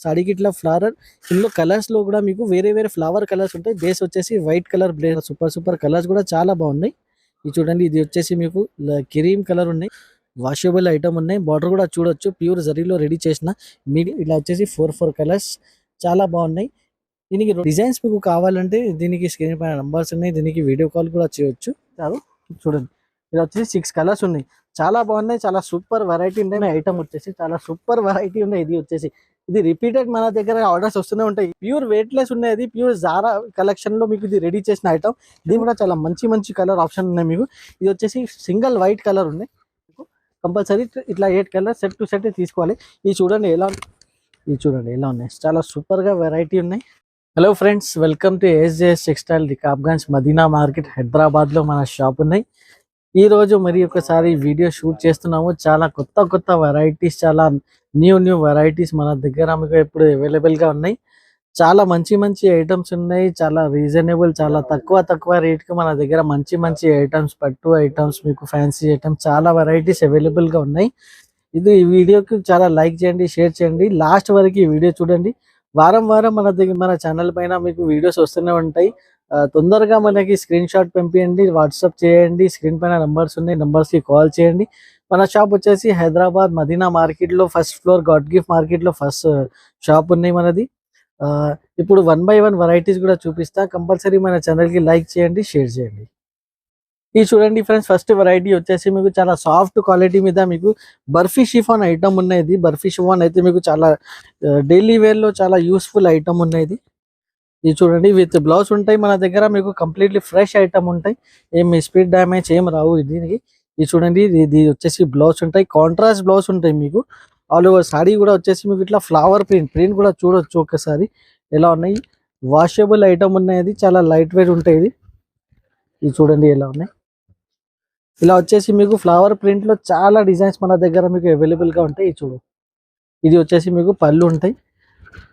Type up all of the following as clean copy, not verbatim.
సాడీకి ఇట్లా ఫ్లవర్ ఇందులో కలర్స్ లో కూడా మీకు వేరే వేరే ఫ్లవర్ కలర్స్ ఉంటాయి. బేస్ వచ్చేసి వైట్ కలర్ బ్లేస్ సూపర్ సూపర్ కలర్స్ కూడా చాలా బాగున్నాయి. ఇది చూడండి, ఇది వచ్చేసి మీకు క్రీమ్ కలర్ ఉన్నాయి. వాషబుల్ ఐటమ్ ఉన్నాయి. బార్డర్ కూడా చూడొచ్చు, ప్యూర్ జరీలో రెడీ చేసిన మీడియం ఇలా వచ్చేసి ఫోర్ కలర్స్ చాలా బాగున్నాయి. దీనికి డిజైన్స్ మీకు కావాలంటే దీనికి స్క్రీన్ పైన నంబర్స్ ఉన్నాయి, దీనికి వీడియో కాల్ కూడా చేయొచ్చు. చూడండి, ఇలా వచ్చేసి 6 కలర్స్ ఉన్నాయి. చాలా బాగున్నాయి, చాలా సూపర్ వెరైటీ ఉన్నాయి. ఐటమ్ వచ్చేసి చాలా సూపర్ వెరైటీ ఉన్నాయి. ఇది రిపీటెడ్ మన దగ్గర ఆర్డర్స్ వస్తూనే ఉంటాయి. ప్యూర్ వెయిట్ లెస్ ఉన్నాయి. ప్యూర్ జారా కలెక్షన్ లో మీకు ఇది రెడీ చేసిన ఐటమ్. దీని కూడా చాలా మంచి మంచి కలర్ ఆప్షన్ ఉన్నాయి మీకు. ఇది వచ్చేసి సింగిల్ వైట్ కలర్ ఉన్నాయి. కంపల్సరీ ఇట్లా 8 కలర్ సెట్ టు సెట్ తీసుకోవాలి. ఇది చూడండి ఎలా ఉన్నాయి. చాలా సూపర్ గా వెరైటీ ఉన్నాయి. Hello friends, welcome to SJS textile Rikabganj Madina market Hyderabad లో మన షాప్ ఉన్నాయి. ఈ రోజు మరి ఒకసారి వీడియో షూట్ చేస్తున్నాము. చాలా కొత్త వెరైటీస్, చాలా న్యూ వెరైటీస్ మన దగ్గర మీకు ఇప్పుడు అవైలబుల్ గా ఉన్నాయి. చాలా మంచి ఐటమ్స్ ఉన్నాయి. చాలా రీజనబుల్, చాలా తక్కువ రేట్ కి మన దగ్గర మంచి ఐటమ్స్, పట్టు ఐటమ్స్, మీకు ఫ్యాన్సీ ఐటమ్స్, చాలా వెరైటీస్ అవైలబుల్ గా ఉన్నాయి. ఈ వీడియోకి చాలా లైక్ చేయండి, షేర్ చేయండి, లాస్ట్ వరకు ఈ వీడియో చూడండి. వారం మన ఛానల్ పైన మీకు వీడియోస్ వస్తూనే ఉంటాయి. తొందరగా మనకి స్క్రీన్ షాట్ పంపించండి, వాట్సాప్ చేయండి. స్క్రీన్ పైన నంబర్స్ ఉన్నాయి, నంబర్స్ కి కాల్ చేయండి. మన షాప్ వచ్చేసి హైదరాబాద్ మదీనా మార్కెట్ లో first floor God gift market లో ఫస్ట్ షాప్ ఉన్నాయి మనది. ఇప్పుడు 1 by 1 వెరైటీస్ కూడా చూపిస్తా. కంపల్సరీ మన ఛానల్ కి లైక్ చేయండి, షేర్ చేయండి. ఇది చూడండి ఫ్రెండ్స్, ఫస్ట్ వెరైటీ వచ్చేసి మీకు చాలా సాఫ్ట్ క్వాలిటీ మీద మీకు బర్ఫీ షిఫాన్ ఐటమ్ ఉన్నది. బర్ఫీ షిఫాన్ అయితే మీకు చాలా డైలీ వేర్ లో చాలా యూస్ఫుల్ ఐటమ్ ఉన్నది. ఇది చూడండి, విత్ బ్లౌజ్ ఉంటాయి మన దగ్గర. మీకు కంప్లీట్లీ ఫ్రెష్ ఐటమ్ ఉంటాయి, ఏమి స్పీడ్ డ్యామేజ్ ఏం రావు. దీనికి ఇది చూడండి, ఇది వచ్చేసి బ్లౌజ్ ఉంటాయి, కాంట్రాస్ట్ బ్లౌజ్ ఉంటాయి మీకు. ఆల్ ఓవర్ సాడీ కూడా వచ్చేసి మీకు ఇట్లా ఫ్లవర్ ప్రింట్ కూడా చూడొచ్చు ఒకసారి ఎలా ఉన్నాయి. వాషబుల్ ఐటమ్ ఉన్నాయి, చాలా లైట్ వెయిట్ ఉంటాయి. ఇది చూడండి ఎలా ఉన్నాయి. ఇలా వచ్చేసి మీకు ఫ్లవర్ ప్రింట్ లో చాలా డిజైన్స్ మన దగ్గర మీకు అవైలబుల్ గా ఉంటాయి. ఇది వచ్చేసి మీకు పళ్ళు ఉంటాయి.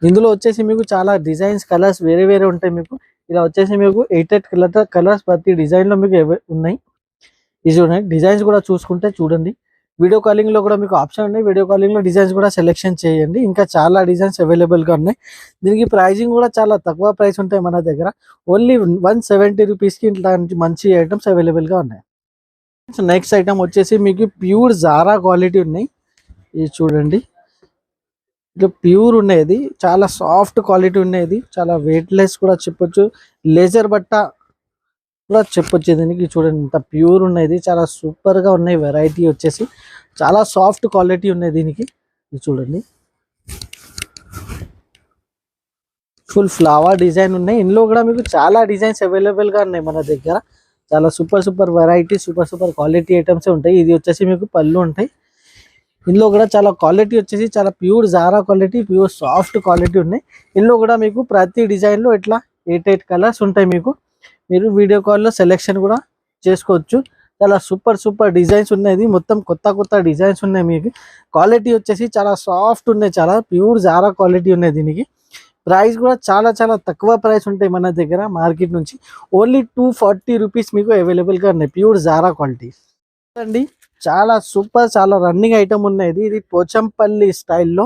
ఇందులో వచ్చేసి మీకు చాలా డిజైన్స్, కలర్స్ వేరే ఉంటాయి మీకు. ఇలా వచ్చేసి మీకు 8 కలర్స్ ప్రతి డిజైన్ లో మీకు ఉన్నాయి. ఇది చూడండి, డిజైన్స్ కూడా చూడండి. వీడియో కాలింగ్ లో కూడా మీకు ఆప్షన్ ఉన్నాయి. వీడియో కాలింగ్ లో డిజైన్స్ కూడా సెలెక్షన్ చేయండి. ఇంకా చాలా డిజైన్స్ అవైలబుల్ గా ఉన్నాయి. దీనికి ప్రైజింగ్ కూడా చాలా తక్కువ ప్రైస్ ఉంటాయి మన దగ్గర. ఓన్లీ 170 రూపీస్ కి ఇట్లాంటి మంచి ఐటమ్స్ అవైలబుల్ గా ఉన్నాయి. నెక్స్ట్ ఐటమ్ వచ్చేసి మీకు ప్యూర్ జారా క్వాలిటీ ఉన్నాయి. ఇది చూడండి, ఇట్లా ప్యూర్ ఉండేది, చాలా సాఫ్ట్ క్వాలిటీ ఉండేది, చాలా వెయిట్ లెస్ కూడా చెప్పొచ్చు, లేజర్ బట్ట కూడా చెప్పొచ్చు. దీనికి చూడండి ఇంత ప్యూర్ ఉన్నది, చాలా సూపర్ గా ఉన్నాయి. వెరైటీ వచ్చేసి చాలా సాఫ్ట్ క్వాలిటీ ఉన్నాయి దీనికి. ఇది చూడండి, ఫుల్ ఫ్లవర్ డిజైన్ ఉన్నాయి. ఇందులో కూడా మీకు చాలా డిజైన్స్ అవైలబుల్ గా ఉన్నాయి మన దగ్గర. చాలా super variety, super quality items ఉంటాయి. ఇది వచ్చేసి మీకు పళ్ళు ఉంటాయి. ఇందులో కూడా చాలా క్వాలిటీ వచ్చేసి చాలా pure Zara quality, pure soft quality ఉన్నాయి. ఇందులో కూడా మీకు ప్రతి డిజైన్ లో ఇట్లా 8 కలర్స్ ఉంటాయి మీకు. మీరు వీడియో కాల్లో సెలెక్షన్ కూడా చేసుకోవచ్చు. చాలా సూపర్ డిజైన్స్ ఉన్నాయి. మొత్తం కొత్త డిజైన్స్ ఉన్నాయి మీకు. క్వాలిటీ వచ్చేసి చాలా సాఫ్ట్ ఉన్నాయి, చాలా ప్యూర్ జారా క్వాలిటీ ఉన్నాయి. దీనికి ప్రైస్ కూడా చాలా తక్కువ ప్రైస్ ఉంటాయి మన దగ్గర మార్కెట్ నుంచి. ఓన్లీ 240 రూపీస్ మీకు అవైలబుల్ గా ఉన్నాయి, ప్యూర్ జారా క్వాలిటీ అండి. చాలా సూపర్, చాలా రన్నింగ్ ఐటమ్ ఉన్నది. ఇది పోచంపల్లి స్టైల్లో.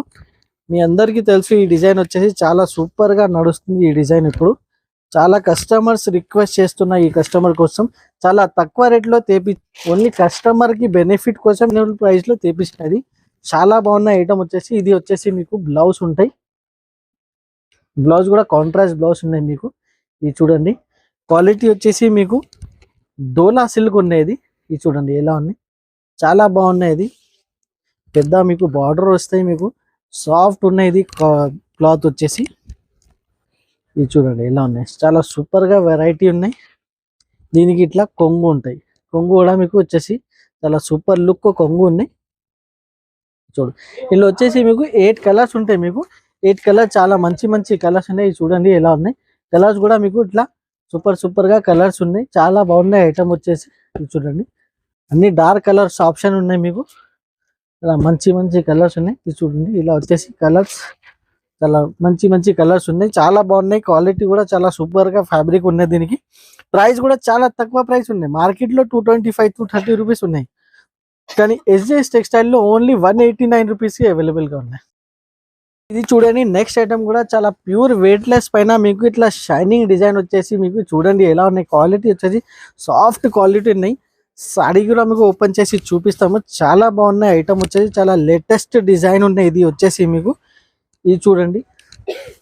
మీ అందరికీ తెలుసు ఈ డిజైన్ వచ్చేసి చాలా సూపర్ గా నడుస్తుంది. ఈ డిజైన్ ఇప్పుడు చాలా కస్టమర్స్ రిక్వెస్ట్ చేస్తున్న ఈ కస్టమర్ కోసం చాలా తక్కువ రేట్ లో ఓన్లీ కస్టమర్ కి బెనిఫిట్ కోసం ప్రైస్ లో తెప్పించినది. చాలా బాగున్న ఐటమ్ వచ్చేసి ఇది వచ్చేసి మీకు బ్లౌజ్ ఉంటాయి. బ్లౌజ్ కూడా కాంట్రాస్ట్ బ్లౌజ్ ఉన్నాయి మీకు. ఇది చూడండి, క్వాలిటీ వచ్చేసి మీకు డోలా సిల్క్ ఉండేది. ఇది చూడండి ఎలా ఉన్నాయి, చాలా బాగున్నాయి. పెద్ద మీకు బార్డర్ వస్తాయి, మీకు సాఫ్ట్ ఉన్నాయి క్లాత్ వచ్చేసి. ఇది చూడండి ఎలా ఉన్నాయి, చాలా సూపర్ గా వెరైటీ ఉన్నాయి. దీనికి ఇట్లా కొంగు ఉంటాయి. కొంగు కూడా మీకు వచ్చేసి చాలా సూపర్ లుక్ కొంగు ఉన్నాయి. చూడు, ఇందులో వచ్చేసి మీకు 8 కలర్స్ ఉంటాయి మీకు. 8 కలర్స్ చాలా మంచి కలర్స్ ఉన్నాయి. చూడండి ఎలా ఉన్నాయి. కలర్స్ కూడా మీకు ఇట్లా సూపర్ గా కలర్స్ ఉన్నాయి. చాలా బాగున్నాయి ఐటమ్ వచ్చేసి. చూడండి, అన్ని డార్క్ కలర్స్ ఆప్షన్ ఉన్నాయి మీకు. ఇలా మంచి కలర్స్ ఉన్నాయి. ఇది చూడండి, ఇలా వచ్చేసి కలర్స్ చాలా మంచి కలర్స్ ఉన్నాయి. చాలా బాగున్నాయి. క్వాలిటీ కూడా చాలా సూపర్ గా ఫ్యాబ్రిక్ ఉన్నాయి. దీనికి ప్రైస్ కూడా చాలా తక్కువ ప్రైస్ ఉన్నాయి. మార్కెట్ లో 225 to 230 రూపీస్ ఉన్నాయి, కానీ ఎస్జేఎస్ టెక్స్టైల్ లో ఓన్లీ 189 రూపీస్ కి అవైలబుల్ గా ఉన్నాయి. ఇది చూడండి నెక్స్ట్ ఐటమ్ కూడా చాలా ప్యూర్ వెయిట్లెస్ పైన మీకు ఇట్లా షైనింగ్ డిజైన్ వచ్చేసి మీకు చూడండి ఎలా ఉన్నాయి. క్వాలిటీ వచ్చేసి సాఫ్ట్ క్వాలిటీ ఉన్నాయి. సారీ కూడా మీకు ఓపెన్ చేసి చూపిస్తాము. చాలా బాగున్నాయి ఐటమ్ వచ్చేసి, చాలా లేటెస్ట్ డిజైన్ ఉన్నాయి. ఇది వచ్చేసి మీకు ఇది చూడండి,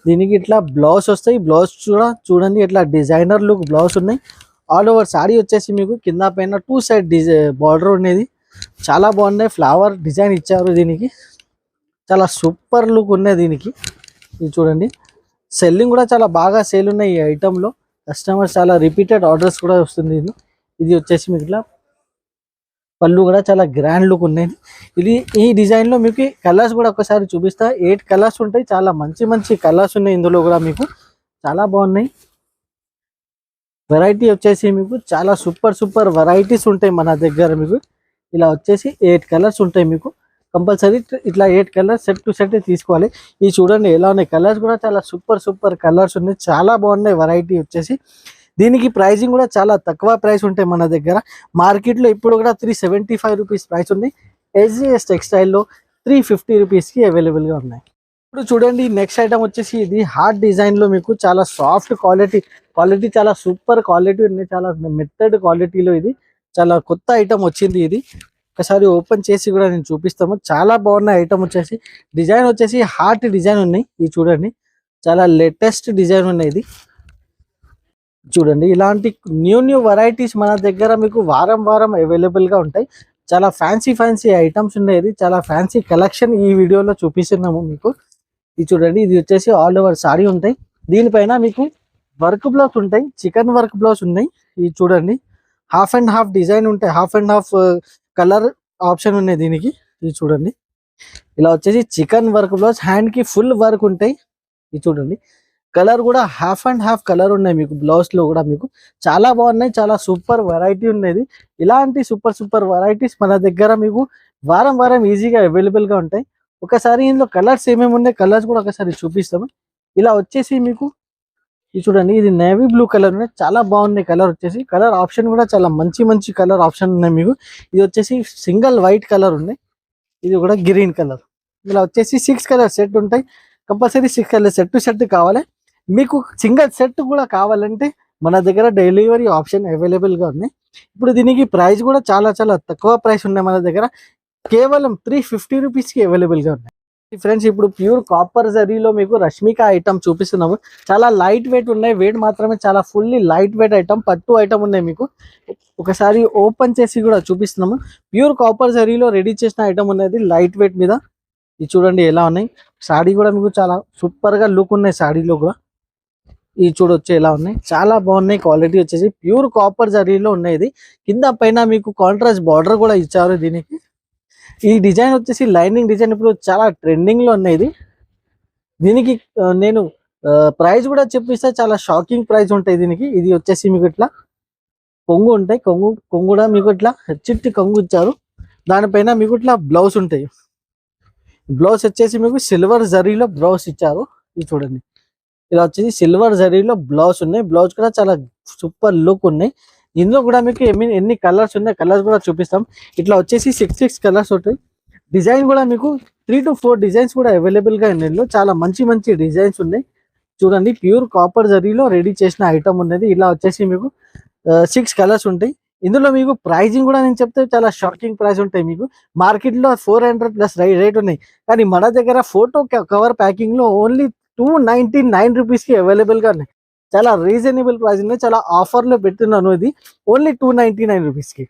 దీనికి ఇట్లా బ్లౌజ్ వస్తాయి. బ్లౌజ్ కూడా చూడండి ఇట్లా డిజైనర్ లుక్ బ్లౌజ్ ఉన్నాయి. ఆల్ ఓవర్ సారీ వచ్చేసి మీకు కింద పైన 2 సైడ్ బార్డర్ ఉండేది. చాలా బాగున్నాయి. ఫ్లవర్ డిజైన్ ఇచ్చారు దీనికి, చాలా సూపర్ లుక్ ఉన్నాయి దీనికి. ఇది చూడండి సెల్లింగ్ కూడా చాలా బాగా సేల్ ఉన్నాయి ఈ ఐటెంలో. కస్టమర్స్ చాలా రిపీటెడ్ ఆర్డర్స్ కూడా వస్తుంది. ఇది వచ్చేసి మీకు ఇట్లా పళ్ళు కూడా చాలా గ్రాండ్ లుక్ ఉన్నాయి. ఇది ఈ డిజైన్ లో మీకు కలర్స్ కూడా ఒకసారి చూపిస్తా. 8 కలర్స్ ఉంటాయి. చాలా మంచి మంచి కలర్స్ ఉన్నాయి ఇందులో కూడా మీకు, చాలా బాగున్నాయి. వెరైటీ వచ్చేసి మీకు చాలా సూపర్ వెరైటీస్ ఉంటాయి మన దగ్గర. మీకు ఇలా వచ్చేసి 8 కలర్స్ ఉంటాయి మీకు. కంపల్సరీ ఇట్లా 8 కలర్స్ సెట్ టు సెట్ తీసుకోవాలి. ఇది చూడండి ఎలా ఉన్నాయి. కలర్స్ కూడా చాలా సూపర్ కలర్స్ ఉన్నాయి. చాలా బాగున్నాయి వెరైటీ వచ్చేసి. దీనికి ప్రైజింగ్ కూడా చాలా తక్కువ ప్రైస్ ఉంటాయి మన దగ్గర. మార్కెట్లో ఇప్పుడు కూడా 375 రూపీస్ ప్రైస్ ఉంది. ఎస్జిఎస్ టెక్స్టైల్లో 350 రూపీస్కి అవైలబుల్గా ఉన్నాయి. ఇప్పుడు చూడండి నెక్స్ట్ ఐటమ్ వచ్చేసి ఇది హార్ట్ డిజైన్లో మీకు చాలా సాఫ్ట్ క్వాలిటీ చాలా సూపర్ క్వాలిటీ ఉంది. చాలా మెత్తడ్ క్వాలిటీలో ఇది చాలా కొత్త ఐటమ్ వచ్చింది. ఇది ఒకసారి ఓపెన్ చేసి కూడా నేను చూపిస్తాము. చాలా బాగున్న ఐటమ్ వచ్చేసి, డిజైన్ వచ్చేసి హార్ట్ డిజైన్ ఉన్నాయి. ఇది చూడండి చాలా లేటెస్ట్ డిజైన్ ఉన్నాయి. ఇది చూడండి ఇలాంటి న్యూ వెరైటీస్ మన దగ్గర మీకు వారం అవైలబుల్గా ఉంటాయి. చాలా ఫ్యాన్సీ ఐటమ్స్ ఉన్నాయి. ఇది చాలా ఫ్యాన్సీ కలెక్షన్ ఈ వీడియోలో చూపిస్తున్నాము మీకు. ఇది చూడండి ఇది వచ్చేసి ఆల్ ఓవర్ సారీ ఉంటాయి. దీనిపైన మీకు వర్క్ బ్లౌజ్ ఉంటాయి, చికెన్ వర్క్ బ్లౌజ్ ఉన్నాయి. ఇది చూడండి హాఫ్ అండ్ హాఫ్ డిజైన్ ఉంటాయి, half and half colour option ఉన్నాయి దీనికి. ఇది చూడండి ఇలా వచ్చేసి చికెన్ వర్క్ బ్లౌజ్, హ్యాండ్ కి ఫుల్ వర్క్ ఉంటాయి. ఇది చూడండి కలర్ కూడా హాఫ్ అండ్ హాఫ్ కలర్ ఉన్నాయి మీకు బ్లౌజ్ లో కూడా. మీకు చాలా బాగున్నాయి. చాలా సూపర్ వెరైటీ ఉన్నది. ఇలాంటి సూపర్ వెరైటీస్ మన దగ్గర మీకు వారం ఈజీగా అవైలబుల్ గా ఉంటాయి. ఒకసారి ఇందులో కలర్స్ ఏమేమి ఉన్నాయి కలర్స్ కూడా ఒకసారి చూపిస్తాము. ఇలా వచ్చేసి మీకు ఇది చూడండి ఇది నేవీ బ్లూ కలర్ ఉన్నాయి. చాలా బాగున్నాయి కలర్ వచ్చేసి. కలర్ ఆప్షన్ కూడా చాలా మంచి కలర్ ఆప్షన్ ఉన్నాయి మీకు. ఇది వచ్చేసి సింగిల్ వైట్ కలర్ ఉన్నాయి. ఇది కూడా గ్రీన్ కలర్. ఇలా వచ్చేసి 6 కలర్ సెట్ ఉంటాయి. Compulsory 6 colour set to set కావాలి. మీకు సింగిల్ సెట్ కూడా కావాలంటే మన దగ్గర డెలివరీ ఆప్షన్ అవైలబుల్ గా ఉన్నాయి. ఇప్పుడు దీనికి ప్రైస్ కూడా చాలా తక్కువ ప్రైస్ ఉన్నాయి మన దగ్గర. కేవలం 350 రూపీస్కి అవైలబుల్ గా ఉన్నాయి. ఫ్రెండ్స్ ఇప్పుడు ప్యూర్ కాపర్ జరీలో మీకు రష్మిక ఐటమ్ చూపిస్తున్నాము. చాలా లైట్ వెయిట్ ఉన్నాయి. వెయిట్ మాత్రమే చాలా ఫుల్లీ లైట్ వెయిట్ ఐటమ్, పట్టు ఐటమ్ ఉన్నాయి మీకు. ఒకసారి ఓపెన్ చేసి కూడా చూపిస్తున్నాము. ప్యూర్ కాపర్ జరీలో రెడీ చేసిన ఐటమ్ ఉన్నది లైట్ వెయిట్ మీద. ఇది చూడండి ఎలా ఉన్నాయి. సాడీ కూడా మీకు చాలా సూపర్ గా లుక్ ఉన్నాయి సాడీలో కూడా. ఇది చూడొచ్చు ఎలా ఉన్నాయి. చాలా బాగున్నాయి. క్వాలిటీ వచ్చేసి ప్యూర్ కాపర్ జరీలో ఉన్నాయి. ఇది కింద పైన మీకు కాంట్రాస్ట్ బార్డర్ కూడా ఇచ్చారు దీనికి. ఈ డిజైన్ వచ్చేసి లైనింగ్ డిజైన్ ఇప్పుడు చాలా ట్రెండింగ్ లో ఉన్నాయి. దీనికి నేను ప్రైస్ కూడా చెప్పిస్తే చాలా షాకింగ్ ప్రైస్ ఉంటాయి దీనికి. ఇది వచ్చేసి మీకు ఇట్లా కొంగు ఉంటాయి. కొంగు కూడా మీకు ఇట్లా చిట్టి కొంగు ఇచ్చారు. దానిపైన మీకు ఇట్లా బ్లౌజ్ ఉంటాయి. బ్లౌజ్ వచ్చేసి మీకు సిల్వర్ జరీలో బ్లౌజ్ ఇచ్చారు. ఇది చూడండి ఇలా వచ్చేసి సిల్వర్ జరీలో బ్లౌజ్ ఉన్నాయి. బ్లౌజ్ కూడా చాలా సూపర్ లుక్ ఉన్నాయి. ఇందులో కూడా మీకు ఎన్ని కలర్స్ ఉన్నాయి కలర్స్ కూడా చూపిస్తాం. ఇట్లా వచ్చేసి 6 కలర్స్ ఉంటాయి. డిజైన్ కూడా మీకు 3 to 4 డిజైన్స్ కూడా అవైలబుల్ గా ఉన్నాయి. చాలా మంచి డిజైన్స్ ఉన్నాయి. చూడండి ప్యూర్ కాపర్ జరీలో రెడీ చేసిన ఐటమ్ ఉన్నది. ఇలా వచ్చేసి మీకు 6 కలర్స్ ఉంటాయి. ఇందులో మీకు ప్రైజింగ్ కూడా నేను చెప్తే చాలా షాకింగ్ ప్రైస్ ఉంటాయి. మీకు మార్కెట్ లో 400+ రేట్ ఉన్నాయి. కానీ మన దగ్గర ఫోటో కవర్ ప్యాకింగ్ లో ఓన్లీ 299 రూపీస్ కి అవైలబుల్ గా ఉన్నాయి. చాలా రీజనబుల్ ప్రైస్ ఉన్నాయి. చాలా ఆఫర్ లో పెడుతున్నాను. ఇది ఓన్లీ 299 రూపీస్ కి.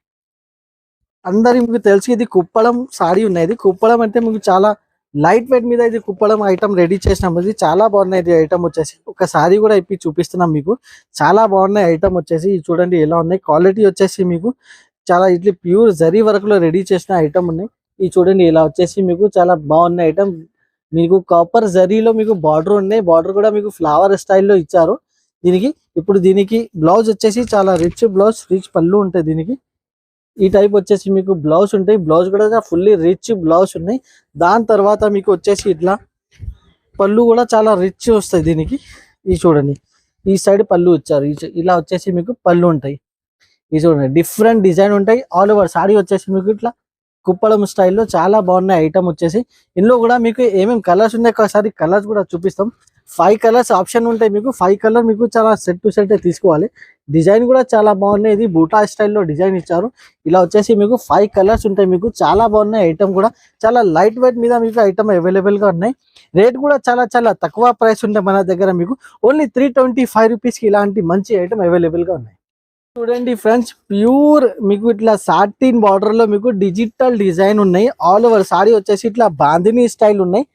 అందరికి మీకు తెలిసి ఇది కుప్పడం సారీ ఉన్నాయి. కుప్పడం అంటే మీకు చాలా లైట్ వెయిట్ మీద ఇది కుప్పడం ఐటమ్ రెడీ చేసినాం. ఇది చాలా బాగున్నాయి. ఇది ఐటమ్ వచ్చేసి ఒక సారీ కూడా ఇప్పి చూపిస్తున్నాం మీకు. చాలా బాగున్నాయి ఐటమ్ వచ్చేసి. చూడండి ఎలా ఉన్నాయి. క్వాలిటీ వచ్చేసి మీకు చాలా ఇట్లా ప్యూర్ జరీ వర్క్ లో రెడీ చేసిన ఐటమ్ ఉన్నాయి. ఇది చూడండి ఇలా వచ్చేసి మీకు చాలా బాగున్నాయి ఐటమ్. మీకు కాపర్ జరీలో మీకు బార్డర్ ఉన్నాయి. బార్డర్ కూడా మీకు ఫ్లవర్ స్టైల్లో ఇచ్చారు దీనికి. ఇప్పుడు దీనికి బ్లౌజ్ వచ్చేసి చాలా రిచ్ బ్లౌజ్, రిచ్ పళ్ళు ఉంటాయి దీనికి. ఈ టైప్ వచ్చేసి మీకు బ్లౌజ్ ఉంటాయి. బ్లౌజ్ కూడా ఫుల్లీ రిచ్ బ్లౌజ్ ఉన్నాయి. దాని తర్వాత మీకు వచ్చేసి ఇట్లా పళ్ళు కూడా చాలా రిచ్ వస్తాయి దీనికి. ఇది చూడండి ఈ సైడ్ పళ్ళు ఇచ్చారు. ఇలా వచ్చేసి మీకు పళ్ళు ఉంటాయి. ఇది చూడండి డిఫరెంట్ డిజైన్ ఉంటాయి. ఆల్ ఓవర్ సారీ వచ్చేసి మీకు ఇట్లా కుప్పడం స్టైల్లో చాలా బాగున్నాయి ఐటమ్ వచ్చేసి. ఇందులో కూడా మీకు ఏమేమి కలర్స్ ఉన్నాయి ఒకసారి కలర్స్ కూడా చూపిస్తాం. 5 కలర్స్ ఆప్షన్ ఉంటాయి మీకు. 5 కలర్ మీకు చాలా సెట్ టు సెట్ తీసుకోవాలి. డిజైన్ కూడా చాలా బాగున్నాయి. ఇది బూటా స్టైల్లో డిజైన్ ఇచ్చారు. ఇలా వచ్చేసి మీకు 5 కలర్స్ ఉంటాయి మీకు. చాలా బాగున్నాయి ఐటమ్ కూడా. చాలా లైట్ వెయిట్ మీద మీకు ఐటమ్ అవైలబుల్ గా ఉన్నాయి. రేట్ కూడా చాలా చాలా తక్కువ ప్రైస్ ఉంటాయి మన దగ్గర మీకు. ఓన్లీ 325 రూపీస్కి ఇలాంటి మంచి ఐటమ్ అవైలబుల్ గా ఉన్నాయి. చూడండి ఫ్రెండ్స్, ప్యూర్ మీకు ఇట్లా సాటిన్ బార్డర్ లో మీకు డిజిటల్ డిజైన్ ఉన్నాయి. ఆల్ ఓవర్ సారీ వచ్చేసి ఇట్లా బాందిని స్టైల్ ఉన్నాయి.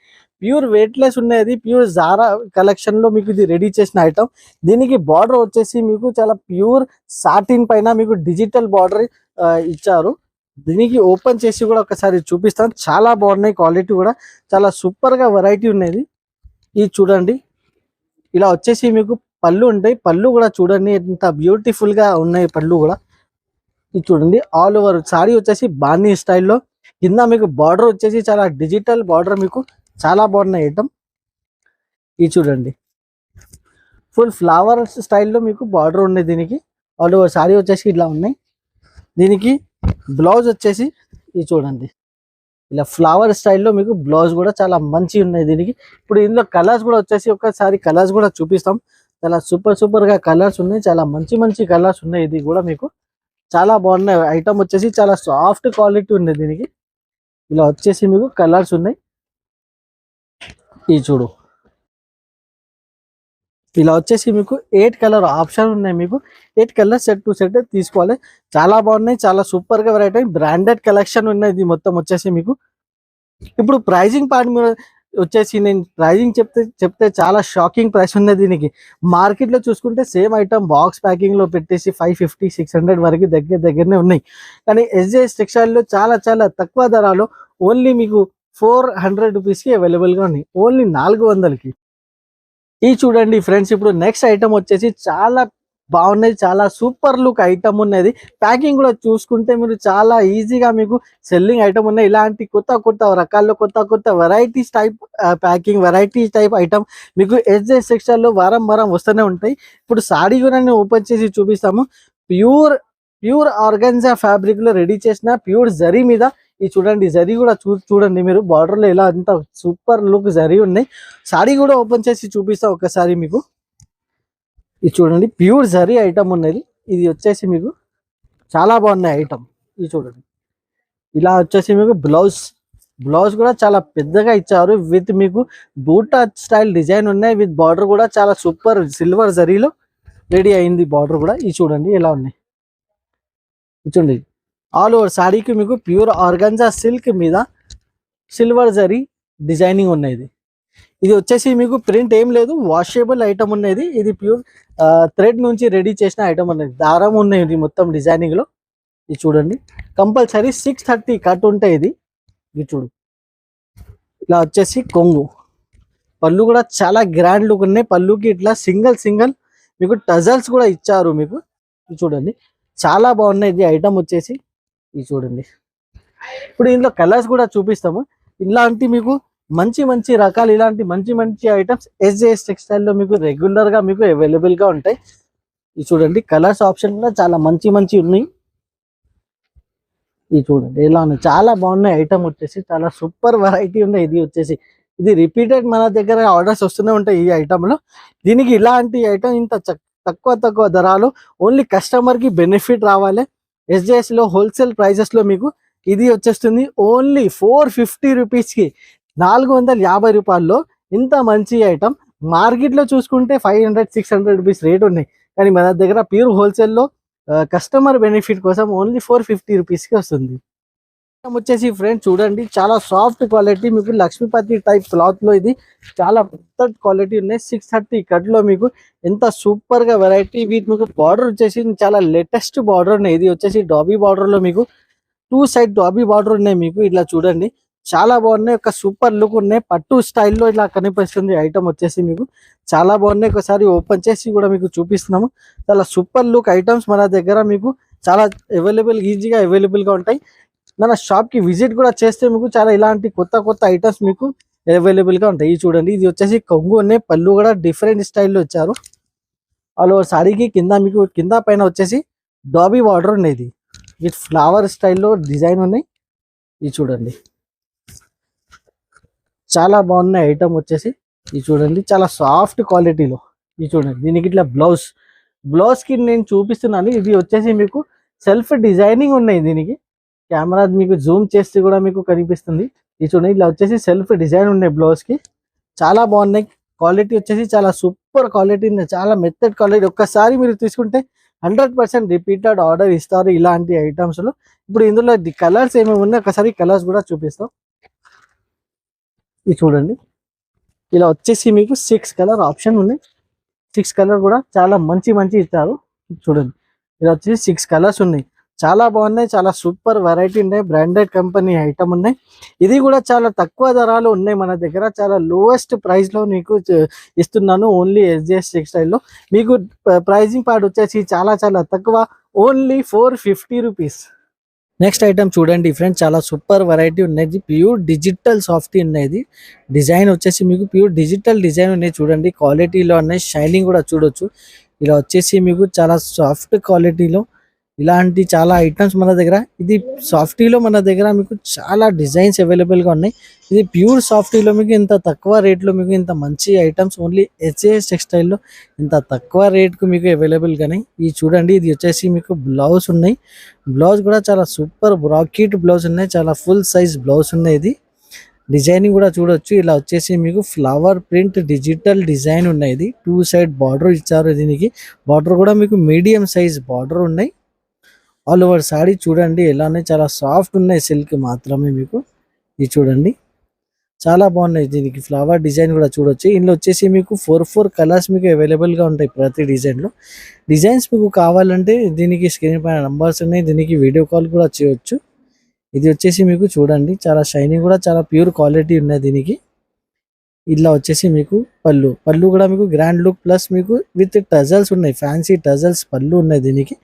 ప్యూర్ వెయిట్లెస్ ఉన్నాయి. అది ప్యూర్ జారా కలెక్షన్ లో మీకు ఇది రెడీ చేసిన ఐటమ్. దీనికి బార్డర్ వచ్చేసి మీకు చాలా ప్యూర్ సాటిన్ పైన మీకు డిజిటల్ బార్డర్ ఇచ్చారు. దీనికి ఓపెన్ చేసి కూడా ఒకసారి చూపిస్తాను. చాలా బాగున్నాయి. క్వాలిటీ కూడా చాలా సూపర్ గా వెరైటీ ఉన్నది. ఇది చూడండి. ఇలా వచ్చేసి మీకు పళ్ళు ఉంటాయి. పళ్ళు కూడా చూడండి ఎంత బ్యూటిఫుల్ గా ఉన్నాయి పళ్ళు కూడా. ఇది చూడండి. ఆల్ ఓవర్ సారీ వచ్చేసి బాందీ స్టైల్లో. కింద మీకు బార్డర్ వచ్చేసి చాలా డిజిటల్ బార్డర్ మీకు. చాలా బాగున్నాయి ఐటమ్. ఇది చూడండి. ఫుల్ ఫ్లవర్ స్టైల్లో మీకు బార్డర్ ఉన్నాయి దీనికి. ఆల్ ఓవర్ సారీ వచ్చేసి ఇట్లా ఉన్నాయి. దీనికి బ్లౌజ్ వచ్చేసి ఇది చూడండి. ఇలా ఫ్లవర్ స్టైల్లో మీకు బ్లౌజ్ కూడా చాలా మంచి ఉన్నాయి దీనికి. ఇప్పుడు ఇందులో కలర్స్ కూడా వచ్చేసి ఒకసారి కలర్స్ కూడా చూపిస్తాం. చాలా సూపర్ గా కలర్స్ ఉన్నాయి. చాలా మంచి మంచి కలర్స్ ఉన్నాయి. ఇది కూడా మీకు చాలా బాగున్నాయి ఐటమ్ వచ్చేసి. చాలా సాఫ్ట్ క్వాలిటీ ఉంది దీనికి. ఇలా వచ్చేసి మీకు కలర్స్ ఉన్నాయి. ఇది చూడు. ఇలా వచ్చేసి మీకు 8 కలర్ ఆప్షన్ ఉన్నాయి మీకు. 8 కలర్ సెట్ టు సెట్ తీసుకోవాలి. చాలా బాగున్నాయి. చాలా సూపర్ గా వెరైటీ బ్రాండెడ్ కలెక్షన్ ఉన్నాయి. ఇది మొత్తం వచ్చేసి మీకు. ఇప్పుడు ప్రైజింగ్ పార్ట్ మీద వచ్చేసి నేను ప్రైజింగ్ చెప్తే చాలా షాకింగ్ ప్రైస్ ఉంది దీనికి. మార్కెట్ లో చూసుకుంటే సేమ్ ఐటమ్ బాక్స్ ప్యాకింగ్ లో పెట్టేసి 550-600 వరకు దగ్గరనే ఉన్నాయి. కానీ ఎస్జేఎస్ టెక్స్టైల్ లో చాలా చాలా తక్కువ ధరలో ఓన్లీ మీకు 400 రూపీస్కి అవైలబుల్ గా ఉన్నాయి. ఓన్లీ 400కి. ఇది చూడండి ఫ్రెండ్స్. ఇప్పుడు నెక్స్ట్ ఐటమ్ వచ్చేసి చాలా బాగున్నది. చాలా సూపర్ లుక్ ఐటమ్ ఉన్నది. ప్యాకింగ్ కూడా చూసుకుంటే మీరు చాలా ఈజీగా మీకు సెల్లింగ్ ఐటమ్ ఉన్నాయి. ఇలాంటి కొత్త రకాల్లో కొత్త varieties type packing varieties type item మీకు ఎస్జేఎస్ టెక్స్టైల్ లో వారం వస్తూనే ఉంటాయి. ఇప్పుడు సారీ కూడా నేను ఓపెన్ చేసి చూపిస్తాము. ప్యూర్ ఆర్గన్జా ఫ్యాబ్రిక్ లో రెడీ చేసిన ప్యూర్ జరీ మీద ఇది చూడండి. జరీ కూడా చూడండి మీరు. బార్డర్ లో ఎలా అంత సూపర్ లుక్ జరీ ఉన్నాయి. సారీ కూడా ఓపెన్ చేసి చూపిస్తాం ఒకసారి మీకు. ఇది చూడండి. ప్యూర్ జరీ ఐటమ్ ఉన్నది. ఇది వచ్చేసి మీకు చాలా బాగున్నాయి ఐటమ్. ఇది చూడండి. ఇలా వచ్చేసి మీకు బ్లౌజ్ కూడా చాలా పెద్దగా ఇచ్చారు. విత్ మీకు బూటా స్టైల్ డిజైన్ ఉన్నాయి. విత్ బార్డర్ కూడా చాలా సూపర్ సిల్వర్ జరీలో రెడీ అయింది బార్డర్ కూడా. ఇది చూడండి ఎలా ఉన్నాయి. ఇది చూడండి. ఆల్ ఓవర్ సారీకి మీకు ప్యూర్ ఆర్గంజా సిల్క్ మీద సిల్వర్ జరీ డిజైనింగ్ ఉన్నది. ఇది వచ్చేసి మీకు ప్రింట్ ఏం లేదు. వాషబుల్ ఐటమ్ ఉన్నది. ఇది ప్యూర్ థ్రెడ్ నుంచి రెడీ చేసిన ఐటమ్ ఉన్నది. దారం ఉన్నాయి ఇది మొత్తం డిజైనింగ్ లో. ఇది చూడండి. కంపల్సరీ 630 కట్ ఉంటాయి. ఇది చూడు. ఇలా వచ్చేసి కొంగు. పళ్ళు కూడా చాలా గ్రాండ్ లుక్ ఉన్నాయి. పళ్ళుకి ఇట్లా సింగల్ మీకు టజల్స్ కూడా ఇచ్చారు మీకు. ఇది చూడండి. చాలా బాగున్నాయి ఇది ఐటమ్ వచ్చేసి. ఇది చూడండి. ఇప్పుడు ఇందులో కలర్స్ కూడా చూపిస్తాము. ఇలాంటి మీకు మంచి రకాలు ఇలాంటి మంచి ఐటమ్స్ ఎస్జేఎస్ టెక్స్టైల్ లో మీకు రెగ్యులర్ గా మీకు అవైలబుల్ గా ఉంటాయి. ఇది చూడండి. కలర్స్ ఆప్షన్ కూడా చాలా మంచి ఉన్నాయి. ఇది చూడండి ఎలా ఉన్నాయి. చాలా బాగున్నాయి ఐటమ్ వచ్చేసి. చాలా సూపర్ వెరైటీ ఉన్నాయి. ఇది రిపీటెడ్ మన దగ్గర ఆర్డర్స్ వస్తూనే ఉంటాయి ఈ ఐటమ్ లో. దీనికి ఇలాంటి ఐటమ్ ఇంత తక్కువ ధరలో ఓన్లీ కస్టమర్ కి బెనిఫిట్ రావాలి. ఎస్జేఎస్ లో హోల్సేల్ ప్రైజెస్ లో మీకు ఇది వచ్చేస్తుంది ఓన్లీ 450 రూపీస్కి. 450 రూపాయల్లో ఇంత మంచి ఐటమ్. మార్కెట్ లో చూసుకుంటే 500-600 రూపీస్ రేట్ ఉన్నాయి. కానీ మన దగ్గర ప్యూర్ హోల్సేల్ లో కస్టమర్ బెనిఫిట్ కోసం ఓన్లీ 450 రూపీస్కి వస్తుంది. వచ్చేసి ఫ్రెండ్స్ చూడండి. చాలా సాఫ్ట్ క్వాలిటీ మీకు లక్ష్మీపతి టైప్ క్లాత్ లో ఇది చాలా పెద్ద క్వాలిటీ ఉన్నాయి. 630 కట్ లో మీకు ఎంత సూపర్ గా వెరైటీ. వీటి మీకు బార్డర్ వచ్చేసి చాలా లేటెస్ట్ బార్డర్ ఉన్నాయి. ఇది వచ్చేసి డాబీ బార్డర్ లో మీకు 2 సైడ్ డాబీ బార్డర్ ఉన్నాయి మీకు. ఇట్లా చూడండి. చాలా బాగున్నాయి. ఒక సూపర్ లుక్ ఉన్నాయి. పట్టు స్టైల్లో ఇలా కనిపిస్తుంది ఐటమ్ వచ్చేసి మీకు. చాలా బాగున్నాయి. ఒకసారి ఓపెన్ చేసి కూడా మీకు చూపిస్తున్నాము. చాలా సూపర్ లుక్ ఐటమ్స్ మన దగ్గర మీకు చాలా ఈజీగా అవైలబుల్ గా ఉంటాయి. మన షాప్ కి విజిట్ కూడా చేస్తే మీకు చాలా ఇలాంటి కొత్త ఐటమ్స్ మీకు అవైలబుల్ గా ఉంటాయి. ఇది చూడండి. ఇది వచ్చేసి కొంగు ఉన్నాయి. పళ్ళు కూడా డిఫరెంట్ స్టైల్లో వచ్చారు. ఆల్ ఓవర్ సారీకి మీకు కింద పైన వచ్చేసి డాబీ బార్డర్ ఉన్నాయి. విత్ ఫ్లవర్ స్టైల్లో డిజైన్ ఉన్నాయి. ఇది చూడండి, చాలా బాగున్నాయి ఐటమ్ వచ్చేసి. ఇది చూడండి, చాలా సాఫ్ట్ క్వాలిటీలో. ఇది చూడండి, దీనికి ఇట్లా బ్లౌజ్ కి నేను చూపిస్తున్నాను. ఇది వచ్చేసి మీకు సెల్ఫ్ డిజైనింగ్ ఉన్నాయి. దీనికి కెమెరా మీకు జూమ్ చేస్తే కూడా మీకు కనిపిస్తుంది. ఇది చూడండి, ఇట్లా వచ్చేసి సెల్ఫ్ డిజైన్ ఉన్నాయి బ్లౌజ్ కి. చాలా బాగున్నాయి. క్వాలిటీ వచ్చేసి చాలా సూపర్ క్వాలిటీ ఉన్నాయి, చాలా మెత్తడ్ క్వాలిటీ. ఒక్కసారి మీరు తీసుకుంటే 100% రిపీటెడ్ ఆర్డర్ ఇస్తారు ఇలాంటి ఐటమ్స్ లో. ఇప్పుడు ఇందులో కలర్స్ ఏమేమి ఉన్నాయి ఒకసారి కలర్స్ కూడా చూపిస్తాం. ఇది చూడండి, ఇలా వచ్చేసి మీకు 6 కలర్ ఆప్షన్ ఉన్నాయి. 6 కలర్ కూడా చాలా మంచి ఇచ్చారు. చూడండి, ఇలా వచ్చేసి 6 కలర్స్ ఉన్నాయి. చాలా బాగున్నాయి, చాలా సూపర్ వెరైటీ ఉన్నాయి, బ్రాండెడ్ కంపెనీ ఐటమ్ ఉన్నాయి. ఇది కూడా చాలా తక్కువ ధరలు ఉన్నాయి మన దగ్గర. చాలా లోయెస్ట్ ప్రైస్ లో నీకు ఇస్తున్నాను ఓన్లీ SJS టెక్స్టైల్ లో. మీకు ప్రైజింగ్ పార్ట్ వచ్చేసి చాలా తక్కువ, ఓన్లీ 450 రూపీస్. నెక్స్ట్ ఐటమ్ చూడండి ఫ్రెండ్స్, చాలా సూపర్ వెరైటీ ఉన్నది. ప్యూర్ డిజిటల్ సాఫ్టీ ఉన్నది. డిజైన్ వచ్చేసి మీకు ప్యూర్ డిజిటల్ డిజైన్ ఉన్నాయి. చూడండి, క్వాలిటీలో ఉన్నాయి, షైనింగ్ కూడా చూడొచ్చు. ఇలా వచ్చేసి మీకు చాలా సాఫ్ట్ క్వాలిటీలో ఇలాంటి చాలా ఐటమ్స్ మన దగ్గర. ఇది సాఫ్టీలో మన దగ్గర మీకు చాలా డిజైన్స్ అవైలబుల్ గా ఉన్నాయి. ఇది ప్యూర్ సాఫ్టీలో మీకు ఇంత తక్కువ రేట్లో మీకు ఇంత మంచి ఐటమ్స్ ఓన్లీ SJS టెక్స్టైల్లో ఇంత తక్కువ రేట్కు మీకు అవైలబుల్ గానే. ఇది చూడండి, ఇది వచ్చేసి మీకు బ్లౌజ్ ఉన్నాయి. బ్లౌజ్ కూడా చాలా సూపర్ బ్రాకెట్ బ్లౌజ్ ఉన్నాయి, చాలా ఫుల్ సైజ్ బ్లౌజ్ ఉన్నాయి. ఇది డిజైనింగ్ కూడా చూడొచ్చు. ఇలా వచ్చేసి మీకు ఫ్లవర్ ప్రింట్ డిజిటల్ డిజైన్ ఉన్నాయి. ఇది 2 సైడ్ బార్డర్ ఇచ్చారు. దీనికి బార్డర్ కూడా మీకు మీడియం సైజ్ బార్డర్ ఉన్నాయి. ఆల్ ఓవర్ సాడీ చూడండి ఎలానే చాలా సాఫ్ట్ ఉన్నాయి, సిల్క్ మాత్రమే మీకు. ఇది చూడండి, చాలా బాగున్నాయి. దీనికి ఫ్లవర్ డిజైన్ కూడా చూడొచ్చు. ఇందులో వచ్చేసి మీకు 4 కలర్స్ మీకు అవైలబుల్ గా ఉంటాయి ప్రతి డిజైన్ లో. డిజైన్స్ మీకు కావాలంటే దీనికి స్క్రీన్ పైన నంబర్స్ ఉన్నాయి, దీనికి వీడియో కాల్ కూడా చేయొచ్చు. ఇది వచ్చేసి మీకు చూడండి, చాలా షైనింగ్ కూడా చాలా ప్యూర్ క్వాలిటీ ఉన్నాయి దీనికి. ఇలా వచ్చేసి మీకు పళ్ళు కూడా మీకు గ్రాండ్ లుక్ ప్లస్ మీకు విత్ టజల్స్ ఉన్నాయి, ఫ్యాన్సీ టజల్స్ పళ్ళు ఉన్నాయి దీనికి.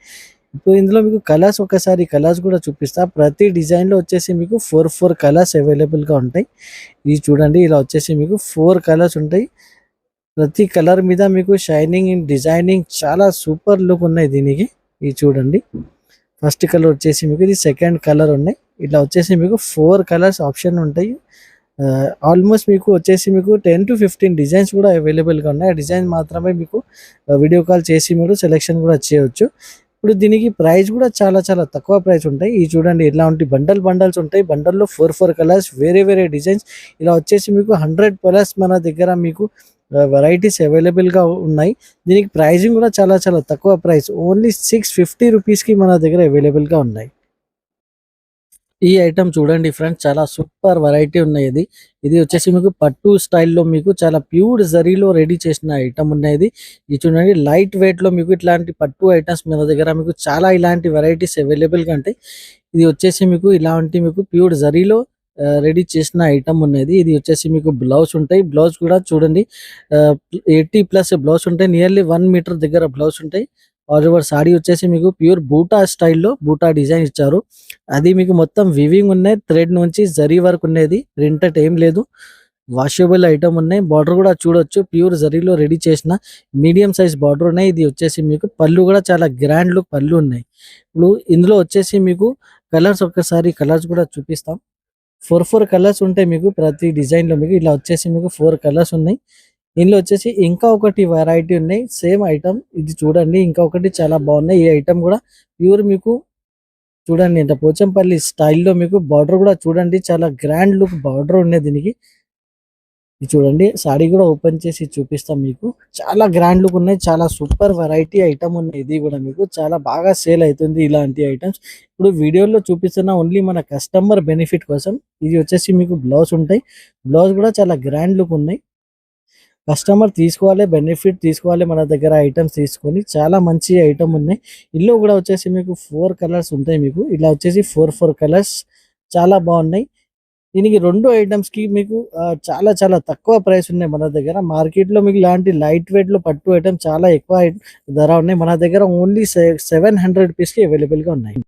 ఇప్పుడు ఇందులో మీకు ఒకసారి కలర్స్ కూడా చూపిస్తా. ప్రతి డిజైన్ లో వచ్చేసి మీకు 4 కలర్స్ అవైలబుల్ గా ఉంటాయి. ఇది చూడండి, ఇలా వచ్చేసి మీకు 4 కలర్స్ ఉంటాయి. ప్రతి కలర్ మీద మీకు షైనింగ్ ఇన్ డిజైనింగ్ చాలా సూపర్ లుక్ ఉన్నాయి దీనికి. ఇది చూడండి, ఫస్ట్ కలర్ వచ్చేసి మీకు ఇది సెకండ్ కలర్ ఉన్నాయి. ఇట్లా వచ్చేసి మీకు 4 కలర్స్ ఆప్షన్ ఉంటాయి. ఆల్మోస్ట్ మీకు వచ్చేసి మీకు 10 to 15 డిజైన్స్ కూడా అవైలబుల్ గా ఉన్నాయి. ఆ డిజైన్ మాత్రమే మీకు వీడియో కాల్ చేసి మీరు సెలెక్షన్ కూడా చేయొచ్చు. ఇప్పుడు దీనికి ప్రైస్ కూడా చాలా తక్కువ ప్రైస్ ఉంటాయి. ఇది చూడండి, ఇలాంటి బండల్స్ ఉంటాయి. బండల్లో 4 కలర్స్ వేరే డిజైన్స్. ఇలా వచ్చేసి మీకు 100+ మన దగ్గర మీకు వెరైటీస్ అవైలబుల్ గా ఉన్నాయి. దీనికి ప్రైజింగ్ కూడా చాలా తక్కువ ప్రైస్, ఓన్లీ 650 రూపీస్ కి మన దగ్గర అవైలబుల్ గా ఉన్నాయి. ఈ ఐటమ్ చూడండి ఫ్రెండ్స్, చాలా సూపర్ వెరైటీ ఉన్నాయి. ఇది వచ్చేసి మీకు పట్టు స్టైల్లో మీకు చాలా ప్యూర్ జరీలో రెడీ చేసిన ఐటమ్ ఉన్నాయి. ఇది చూడండి, లైట్ వెయిట్ లో మీకు ఇట్లాంటి పట్టు ఐటమ్స్ మన దగ్గర మీకు చాలా ఇలాంటి వెరైటీస్ అవైలబుల్ గా ఉంటాయి. ఇది వచ్చేసి మీకు ఇలాంటి మీకు ప్యూర్ జరీలో రెడీ చేసిన ఐటమ్ ఉన్నది. ఇది వచ్చేసి మీకు బ్లౌజ్ ఉంటాయి. బ్లౌజ్ కూడా చూడండి 80+ బ్లౌజ్ ఉంటాయి. నియర్లీ 1 మీటర్ దగ్గర బ్లౌజ్ ఉంటాయి. ఆల్ ఓవర్ సాడీ వచ్చేసి మీకు ప్యూర్ బూటా స్టైల్లో బూటా డిజైన్ ఇచ్చారు. అది మీకు మొత్తం వివింగ్ ఉన్నాయి, థ్రెడ్ నుంచి జరీ వర్క్ ఉన్నది, ప్రింటెడ్ ఏం లేదు. వాషబుల్ ఐటమ్ ఉన్నాయి. బార్డర్ కూడా చూడొచ్చు, ప్యూర్ జరీలో రెడీ చేసిన మీడియం సైజ్ బార్డర్ ఉన్నాయి. ఇది వచ్చేసి మీకు పళ్ళు కూడా చాలా గ్రాండ్ లుక్ పళ్ళు ఉన్నాయి. ఇప్పుడు ఇందులో వచ్చేసి మీకు కలర్స్ ఒక్కసారి కలర్స్ కూడా చూపిస్తాం. 4 కలర్స్ ఉంటాయి మీకు ప్రతి డిజైన్ లో. మీకు ఇలా వచ్చేసి మీకు 4 కలర్స్ ఉన్నాయి. ఇందులో వచ్చేసి ఇంకా ఒకటి వెరైటీ ఉన్నాయి, సేమ్ ఐటమ్. ఇది చూడండి, ఇంకా ఒకటి చాలా బాగున్నాయి. ఈ ఐటమ్ కూడా ప్యూర్ మీకు చూడండి ఇంత పోచంపల్లి స్టైల్లో మీకు బార్డర్ కూడా చూడండి, చాలా గ్రాండ్ లుక్ బార్డర్ ఉన్నాయి దీనికి. ఇది చూడండి, సాడీ కూడా ఓపెన్ చేసి చూపిస్తాం మీకు. చాలా గ్రాండ్ లుక్ ఉన్నాయి, చాలా సూపర్ వెరైటీ ఐటమ్ ఉన్నాయి. ఇది కూడా మీకు చాలా బాగా సేల్ అవుతుంది ఇలాంటి ఐటమ్స్. ఇప్పుడు వీడియోలో చూపిస్తున్న ఓన్లీ మన కస్టమర్ బెనిఫిట్ కోసం. ఇది వచ్చేసి మీకు బ్లౌజ్ ఉంటాయి. బ్లౌజ్ కూడా చాలా గ్రాండ్ లుక్ ఉన్నాయి. కస్టమర్ తీసుకోవాలి, బెనిఫిట్ తీసుకోవాలి మన దగ్గర ఐటమ్స్ తీసుకొని. చాలా మంచి ఐటమ్ ఉన్నాయి. ఇల్లు కూడా వచ్చేసి మీకు 4 కలర్స్ ఉంటాయి. మీకు ఇలా వచ్చేసి 4 కలర్స్ చాలా బాగున్నాయి. దీనికి 2 ఐటమ్స్ కి మీకు చాలా తక్కువ ప్రైస్ ఉన్నాయి మన దగ్గర. మార్కెట్ లో మీకు ఇలాంటి లైట్ వెయిట్ లో పట్టు ఐటమ్ చాలా ఎక్కువ ధర ఉన్నాయి. మన దగ్గర ఓన్లీ 700 రూపీస్ కి అవైలబుల్ గా ఉన్నాయి.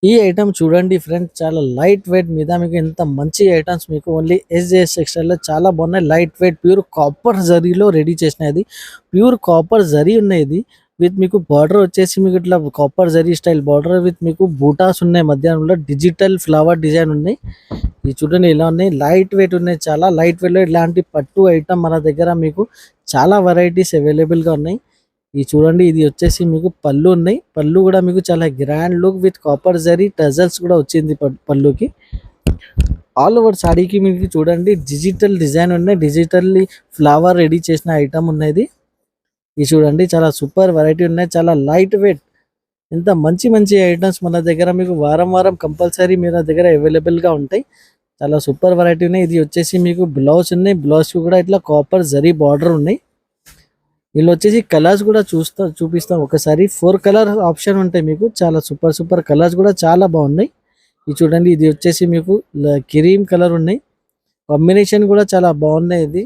ఈ ఐటమ్ చూడండి ఫ్రెండ్స్, చాలా లైట్ వెయిట్ మీద మీకు ఎంత మంచి ఐటమ్స్ మీకు ఓన్లీ SJS టెక్స్టైల్ లో చాలా బాగున్నాయి. లైట్ వెయిట్ ప్యూర్ కాపర్ జరీలో రెడీ చేసినది, ప్యూర్ కాపర్ జరీ ఉన్నది. విత్ మీకు బార్డర్ వచ్చేసి మీకు ఇట్లా copper zari style border with మీకు బూటాస్ ఉన్నాయి, మధ్యాహ్నంలో డిజిటల్ ఫ్లవర్ డిజైన్ ఉన్నాయి. ఇది చూడండి ఇలా ఉన్నాయి, లైట్ వెయిట్ ఉన్నాయి, చాలా లైట్ వెయిట్ లో ఇలాంటి పట్టు ఐటమ్ మన దగ్గర మీకు చాలా వెరైటీస్ అవైలబుల్ గా ఉన్నాయి. ఇది చూడండి, ఇది వచ్చేసి మీకు పళ్ళు ఉన్నాయి, పళ్ళు కూడా మీకు చాలా grand look with copper zari tassels కూడా వచ్చింది పళ్ళుకి. ఆల్ ఓవర్ సాడీకి మీకు చూడండి డిజిటల్ డిజైన్ ఉన్నాయి, డిజిటల్లీ ఫ్లవర్ రెడీ చేసిన ఐటమ్ ఉన్నది. ఇది చూడండి చాలా సూపర్ వెరైటీ ఉన్నాయి, చాలా లైట్ వెయిట్. ఎంత మంచి మంచి ఐటమ్స్ మన దగ్గర మీకు వారం వారం కంపల్సరీ మీ దగ్గర అవైలబుల్ గా ఉంటాయి. చాలా సూపర్ వెరైటీ ఉన్నాయి. ఇది వచ్చేసి మీకు బ్లౌజ్ ఉన్నాయి, బ్లౌజ్ కి కూడా ఇట్లా కాపర్ జరీ బార్డర్ ఉన్నాయి. వీళ్ళు వచ్చేసి కలర్స్ కూడా చూపిస్తాం ఒకసారి. 4 కలర్ ఆప్షన్ ఉంటాయి మీకు, చాలా సూపర్ సూపర్ కలర్స్ కూడా చాలా బాగున్నాయి. ఇది చూడండి, ఇది వచ్చేసి మీకు క్రీమ్ కలర్ ఉన్నాయి, కాంబినేషన్ కూడా చాలా బాగున్నాయి. ఇది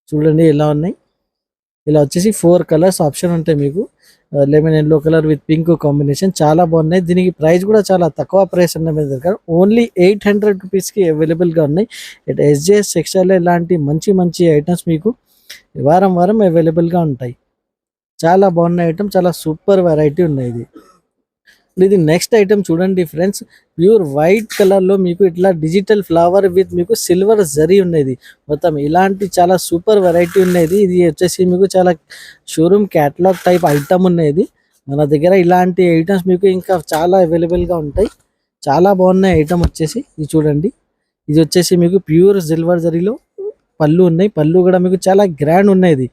చూడండి ఎలా ఉన్నాయి, ఇలా వచ్చేసి 4 కలర్స్ ఆప్షన్ ఉంటాయి మీకు. Lemon yellow colour with pink combination చాలా బాగున్నాయి. దీనికి ప్రైస్ కూడా చాలా తక్కువ ప్రైస్ ఉన్న మీ దగ్గర ఓన్లీ 800 రూపీస్కి అవైలబుల్గా ఉన్నాయి. ఇట్ ఎస్జేఎస్ టెక్స్టైల్ ఇలాంటి మంచి మంచి ఐటమ్స్ మీకు వారం వారం అవైలబుల్గా ఉంటాయి. చాలా బాగున్న ఐటమ్, చాలా సూపర్ వెరైటీ ఉన్నాయి. ఇది నెక్స్ట్ ఐటమ్ చూడండి ఫ్రెండ్స్, ప్యూర్ వైట్ కలర్ లో మీకు ఇట్లా డిజిటల్ ఫ్లవర్ విత్ మీకు సిల్వర్ జరీ ఉన్నది. మొత్తం ఇలాంటి చాలా సూపర్ వెరైటీ ఉన్నది. ఇది వచ్చేసి మీకు చాలా షోరూమ్ క్యాటలాగ్ టైప్ ఐటమ్ ఉన్నది. మన దగ్గర ఇలాంటి ఐటమ్స్ మీకు ఇంకా చాలా అవైలబుల్ గా ఉంటాయి. చాలా బాగున్నాయి ఐటమ్ వచ్చేసి. ఇది చూడండి, ఇది వచ్చేసి మీకు ప్యూర్ సిల్వర్ జరీలో పళ్ళు ఉన్నాయి, పళ్ళు కూడా మీకు చాలా గ్రాండ్ ఉన్నది.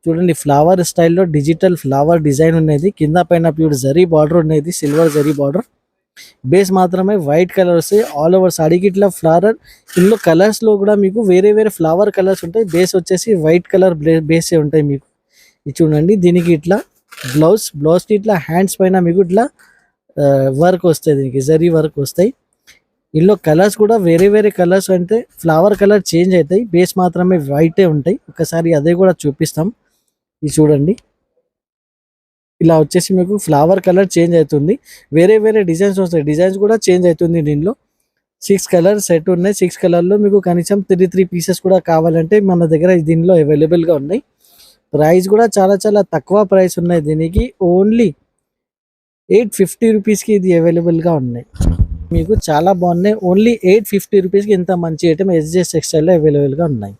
చూడండి ఫ్లవర్ స్టైల్లో డిజిటల్ ఫ్లవర్ డిజైన్ ఉన్నది, కింద పైన ప్యూర్ జరీ బార్డర్ ఉన్నది, సిల్వర్ జరీ బార్డర్. బేస్ మాత్రమే వైట్ కలర్ వస్తాయి. ఆల్ ఓవర్ సాడీకి ఇట్లా ఫ్లవర్, ఇందులో కలర్స్ లో కూడా మీకు వేరే వేరే ఫ్లవర్ కలర్స్ ఉంటాయి. బేస్ వచ్చేసి వైట్ కలర్ బేసే ఉంటాయి మీకు. ఇది చూడండి, దీనికి ఇట్లా బ్లౌజ్ కి ఇట్లా హ్యాండ్స్ పైన మీకు ఇట్లా వర్క్ వస్తాయి, దీనికి జరీ వర్క్ వస్తాయి. ఇందులో కలర్స్ కూడా వేరే వేరే కలర్స్ అంటే ఫ్లవర్ కలర్ చేంజ్ అవుతాయి, బేస్ మాత్రమే వైటే ఉంటాయి. ఒకసారి అదే కూడా చూపిస్తాం. ఇది చూడండి, ఇలా వచ్చేసి మీకు ఫ్లవర్ కలర్ చేంజ్ అవుతుంది, వేరే వేరే డిజైన్స్ వస్తాయి, డిజైన్స్ కూడా చేంజ్ అవుతుంది. దీనిలో 6 కలర్ సెట్ ఉన్నాయి. 6 కలర్లో మీకు కనీసం 3 పీసెస్ కూడా కావాలంటే మన దగ్గర దీనిలో అవైలబుల్గా ఉన్నాయి. ప్రైస్ కూడా చాలా చాలా తక్కువ ప్రైస్ ఉన్నాయి. దీనికి ఓన్లీ 850 రూపీస్కి ఇది అవైలబుల్గా ఉన్నాయి. మీకు చాలా బాగున్నాయి. ఓన్లీ 850 రూపీస్కి ఇంత మంచి ఐటమ్ ఎస్జేఎస్ టెక్స్టైల్లో అవైలబుల్గా ఉన్నాయి.